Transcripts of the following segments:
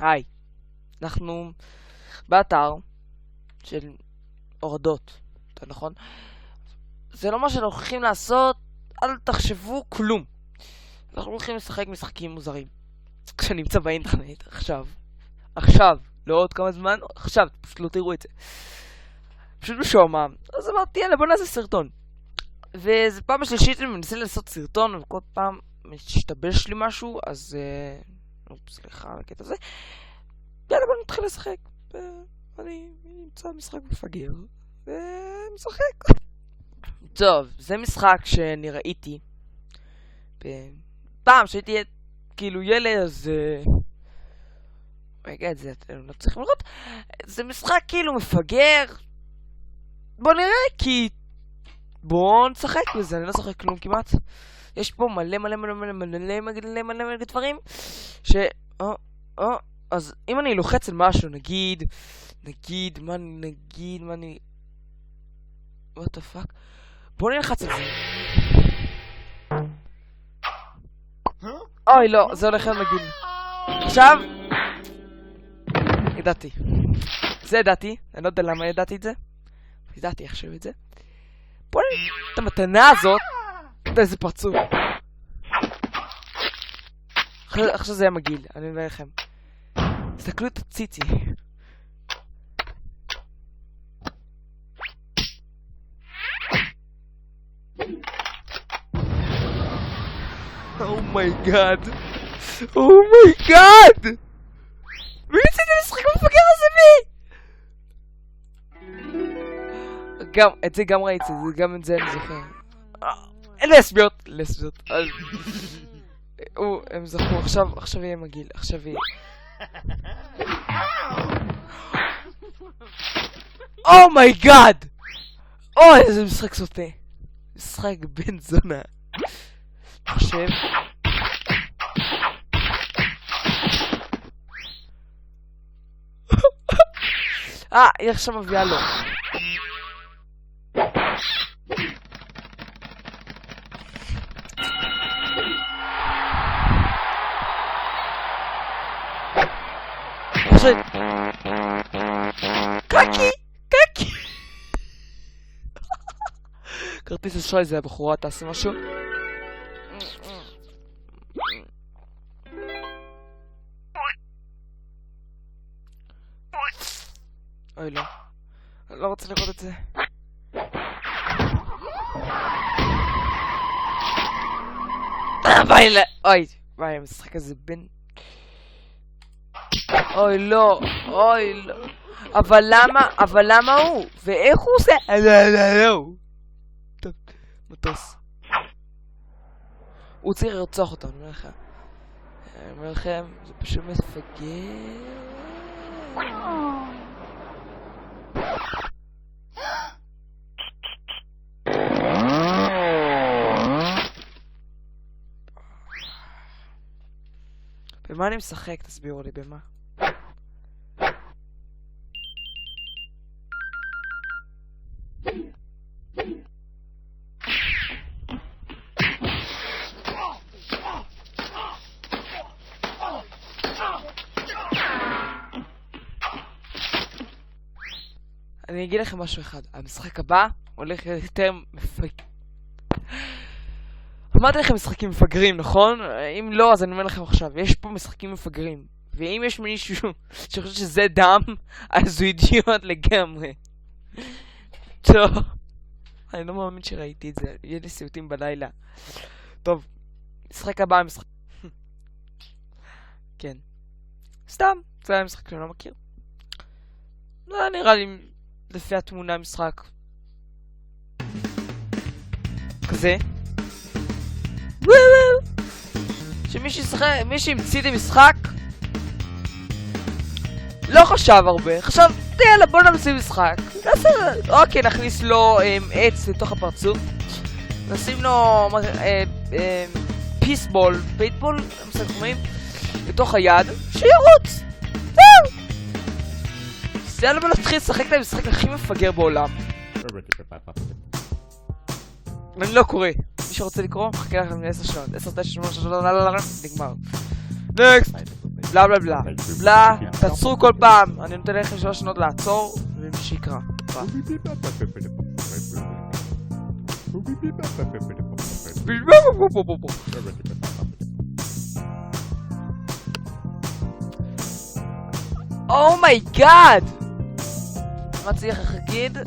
היי, אנחנו באתר של הורדות, נכון? זה לא מה שאנחנו הולכים לעשות, אל תחשבו כלום. אנחנו הולכים לשחק משחקים מוזרים. כשאני נמצא באינטרנט, עכשיו, לא עוד כמה זמן, עכשיו, פשוט לא תראו את זה. פשוט משועמם. אז אמרתי, יאללה, בוא נעשה סרטון. וזו פעם השלישית אני מנסה לעשות סרטון, וכל פעם משתבש לי משהו, אז סליחה על הקטע הזה. יאללה, בוא נתחיל לשחק. אני נמצא משחק מפגר, ומשחק. טוב, זה משחק שאני ראיתי פעם שהייתי כאילו ילד, אז רגע, את זה אתם לא צריכים לראות. זה משחק כאילו מפגר. בוא נראה, כי בוא נשחק בזה, אני לא שחק כלום כמעט. יש פה מלא דברים ש... אז אם אני לוחץ על משהו, נגיד, מה אני... what the fuck? בוא נלחץ על זה. אוי, לא, זה הולך להיות מגעיל. עכשיו, ידעתי. זה ידעתי, אני לא יודע למה ידעתי את זה. ידעתי עכשיו את זה. בוא נראה את המתנה הזאת. אתה איזה פרצוף. עכשיו זה היה מגעיל, אני אומר לכם. תסתכלו את הציצי. אומייגאד. מי יצא את המשחק המפגר הזה בי? גם, את זה גם ראיתי, גם את זה אני זוכר. לסביות. הם זכרו, עכשיו יהיה מגעיל, עכשיו יהיה. אומייגאד! אוי, איזה משחק סוטה. משחק בן זונה. חושב. היא עכשיו מביאה לו. קקי! כרטיס אשראי זה הבחורה, תעשי משהו. אוי לא, אני לא רוצה לראות את זה. ביי, המשחק הזה בין... אוי לא. אבל למה הוא? ואיך הוא עושה? לא. טוב, מטוס. הוא צריך לרצוח אותנו, אני אומר לכם, זה פשוט מפגר. במה אני משחק? תסבירו לי במה. אני אגיד לכם משהו אחד, המשחק הבא הולך יותר מפגר. אמרתי לכם משחקים מפגרים, נכון? אם לא, אז אני אומר לכם עכשיו, יש פה משחקים מפגרים. ואם יש מישהו שחושב שזה דם, אז הוא אידיוט לגמרי. טוב, אני לא מאמין שראיתי את זה, יהיה לי סיוטים בלילה. טוב, משחק הבא, כן. סתם, זה היה משחק שאני לא מכיר. לא, נראה לי לפי התמונה משחק כזה. שמי שהמציא את המשחק לא חשב הרבה, חשב יאללה בוא נמציא משחק, אוקיי, נכניס לו עץ לתוך הפרצוף, נשים לו פיסבול, פייטבול, משחקים לתוך היד, שירוץ, זהו. יאללה בוא נתחיל לשחק את המשחק הכי מפגר בעולם. אני לא קורא, מי שרוצה לקרוא, מחכה לכם ל10 שעות, 10, 9, 8, 3, נגמר. נקסט! בלה בלה בלה. בלה, תעצרו כל פעם. אני נותן לכם 3 שנות לעצור, ומי שיקרא. אומייגאד! מה צריך להגיד?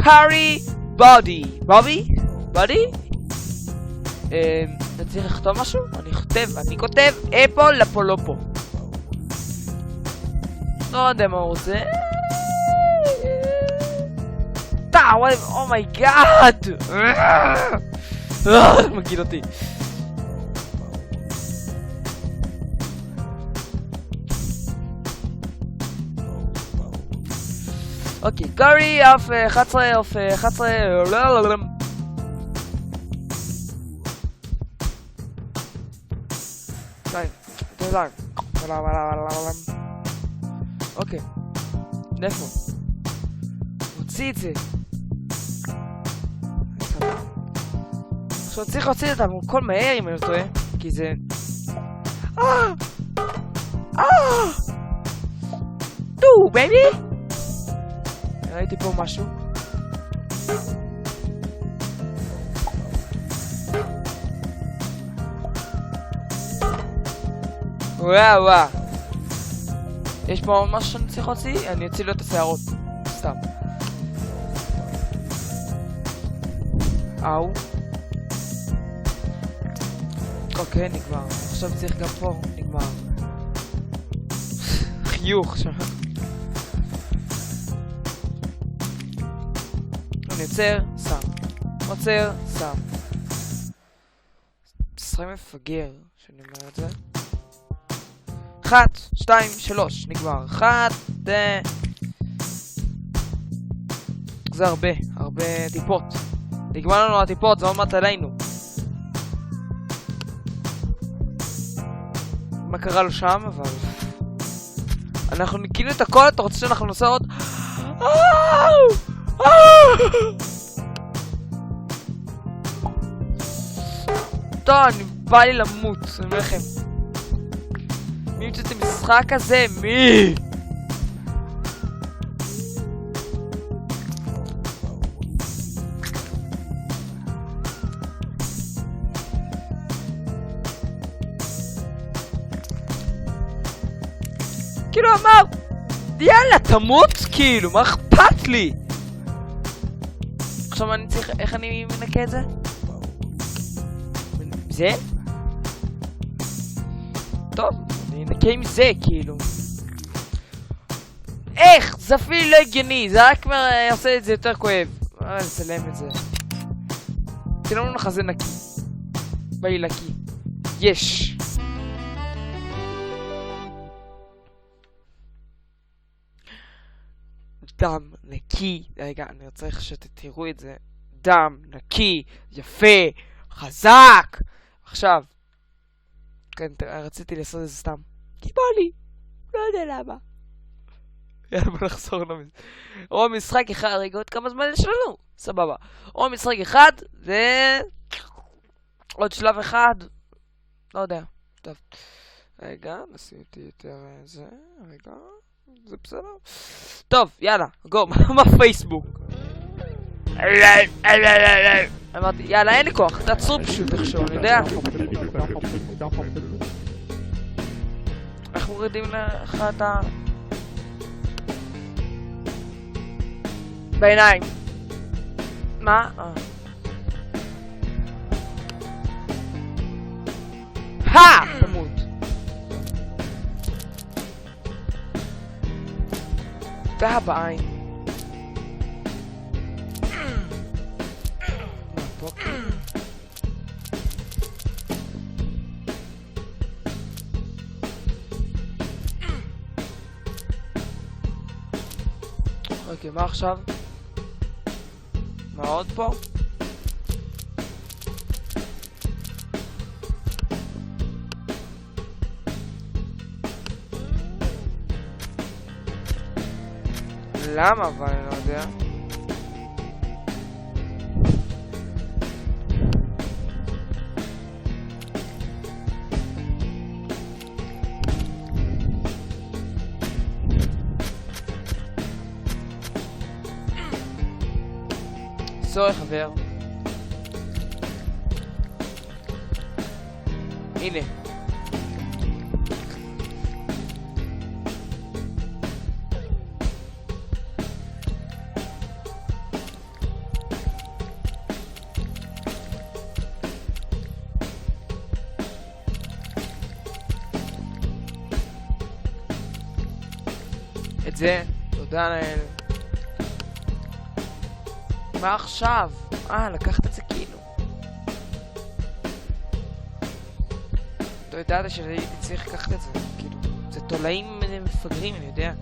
קארי בודי. בובי? בודי? אתה צריך לכתוב משהו? אני כותב אפו לפולופו. לא יודע מה הוא רוצה. אומייגאד! זה מגעיל אותי. אוקיי, קארי אף 11 אוף 11 אוקיי, נפו הוציא את זה. עכשיו צריך להוציא את הכל מהר אם אני לא טועה, כי זה טו בייבי. ראיתי פה משהו. וואו. יש פה משהו שאני צריך להוציא? אני אוציא לו את השערות. סתם. אאו. אוקיי, נגמר. עכשיו צריך גם פה. נגמר. חיוך שם. אני עוצר, שם. עוצר, שם. משחק מפגר, שאני אומר את זה. 1, 2, 3, נגמר. 1, זה הרבה טיפות. נגמר לנו הטיפות, זה עוד מעט עלינו. מה קרה לו שם, אבל... אנחנו ניקינו את הכל, אתה רוצה שאנחנו נעשה עוד... טוב, אני בא לי למות, אני אומר לכם. מי יוצא את המשחק הזה? מי? כאילו אמר, יאללה, תמות כאילו, מה אכפת לי? עכשיו אני צריך, איך אני מנקה את זה? זה? טוב, אני אנקה עם זה כאילו. איך? זה אפילו לא הגיוני, זה רק עושה את זה יותר כואב. נסלם את זה. צילמנו לך זה נקי. ביי לקי. יש. דם נקי. רגע, אני רוצה שתראו את זה. דם נקי, יפה, חזק. עכשיו. כן, רציתי לעשות את זה סתם. כי בא לי. לא יודע למה. יאללה, בוא נחזור לזה. או משחק אחד, רגע, עוד כמה זמן יש לנו? סבבה. או משחק אחד, זה... עוד שלב אחד. לא יודע. טוב. רגע, נשים אותי יותר זה. רגע. זה בסדר. טוב, יאללה. גו, מה פייסבוק? אמרתי, יאללה, אין לי כוח. תעצרו פשוט עכשיו, אני יודע. איך מורידים לך את ה... בעיניים. מה? תמות. זה בעין. אוקיי, מה עכשיו? מה עוד פה? למה אבל אני לא יודע? סורי חבר. הנה. את זה, תודה לאל. מה עכשיו? לקחת את זה כאילו. אתה ידעת שהייתי צריך לקחת את זה, כאילו. זה תולעים מפגרים, אני יודע.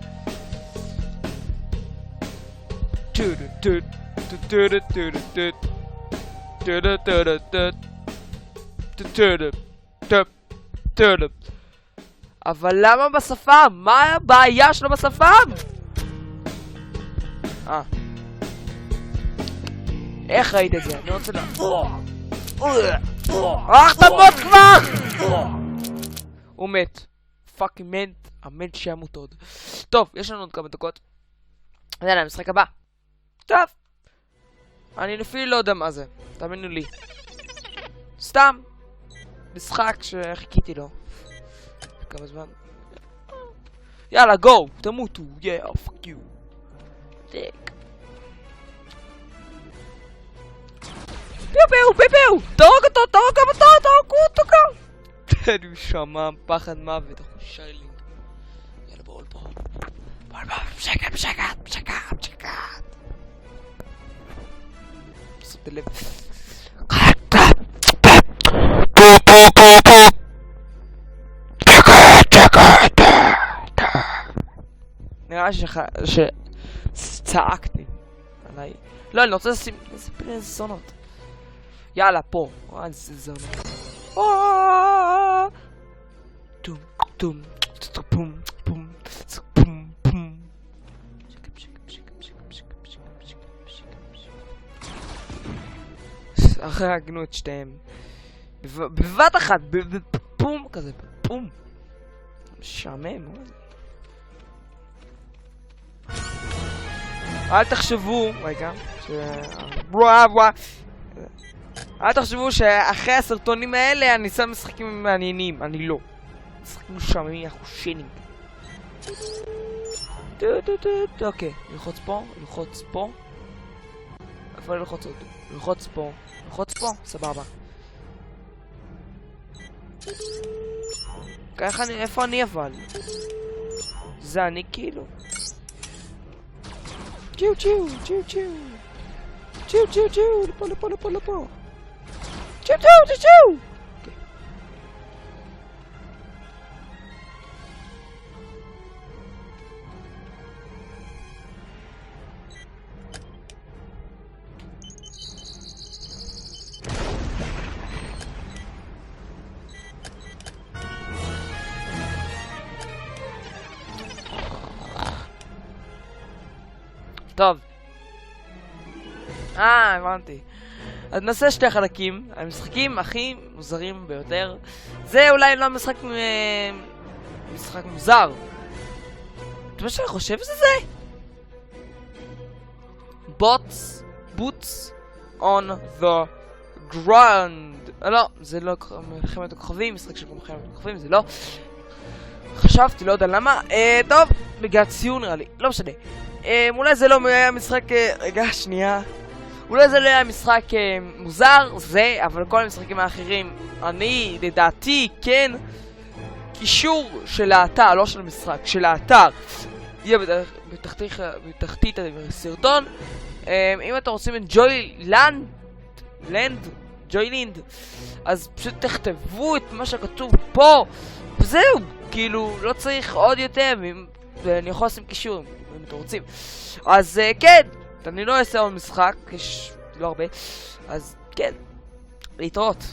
אבל למה בשפם? מה הבעיה שלו בשפם? איך ראית את זה? אני רוצה תמות כבר! הוא מת. פאקינג מת. המת שימות עוד. טוב, יש לנו עוד כמה דקות. יאללה, המשחק הבא. טוב. אני אפילו לא יודע מה זה. תאמינו לי. סתם. משחק שחיכיתי לו. כמה זמן? יאללה, גו! תמותו! פאק יו. דיק. פיו! תהרוג אותו! תהרוג אותו! תהרוג אותו גם! אני משמע פחד מוות, אחו שיילינג. יאללה, בואו לפה. שקט! שמתי לב. נראה שצעקתי עליי. לא, אני רוצה לשים איזה פני זונות. יאללה, פה. איזה זונות. טום, טום, טום, פום, פום, פום. הרגנו את שתיהם. בבת אחת, בפום כזה, בפום. משעמם, אל תחשבו, רגע, אל תחשבו שאחרי הסרטונים האלה אני שם משחקים מעניינים, אני לא. משחקים משעממים, אנחנו שינינג. אוקיי, ללחוץ פה. איפה ללחוץ עוד? ללחוץ פה, סבבה. איפה אני אבל? זה אני כאילו. צ'יו, לפה. צ'יו. טוב. הבנתי. אז נעשה שתי חלקים. המשחקים הכי מוזרים ביותר. זה אולי לא משחק מוזר. אתה מה שאני חושב שזה זה? Boots on the ground. לא, זה לא מלחמת הכוכבים. משחק של מלחמת הכוכבים, זה לא. חשבתי, לא יודע למה. טוב, בגלל ציון נראה לי. לא משנה. אולי זה לא היה משחק... רגע, שנייה. אולי זה לא היה משחק מוזר, זה, אבל כל המשחקים האחרים, אני, לדעתי, כן, קישור של האתר, לא של המשחק, של האתר, יהיה בתחתית הסרטון. אם אתם רוצים את ג'וילינד, אז פשוט תכתבו את מה שכתוב פה, וזהו, כאילו, לא צריך עוד יותר, ואני יכול לשים קישור, אם אתם רוצים. אז כן. אני לא אעשה עוד משחק, יש לא הרבה, אז כן, להתראות.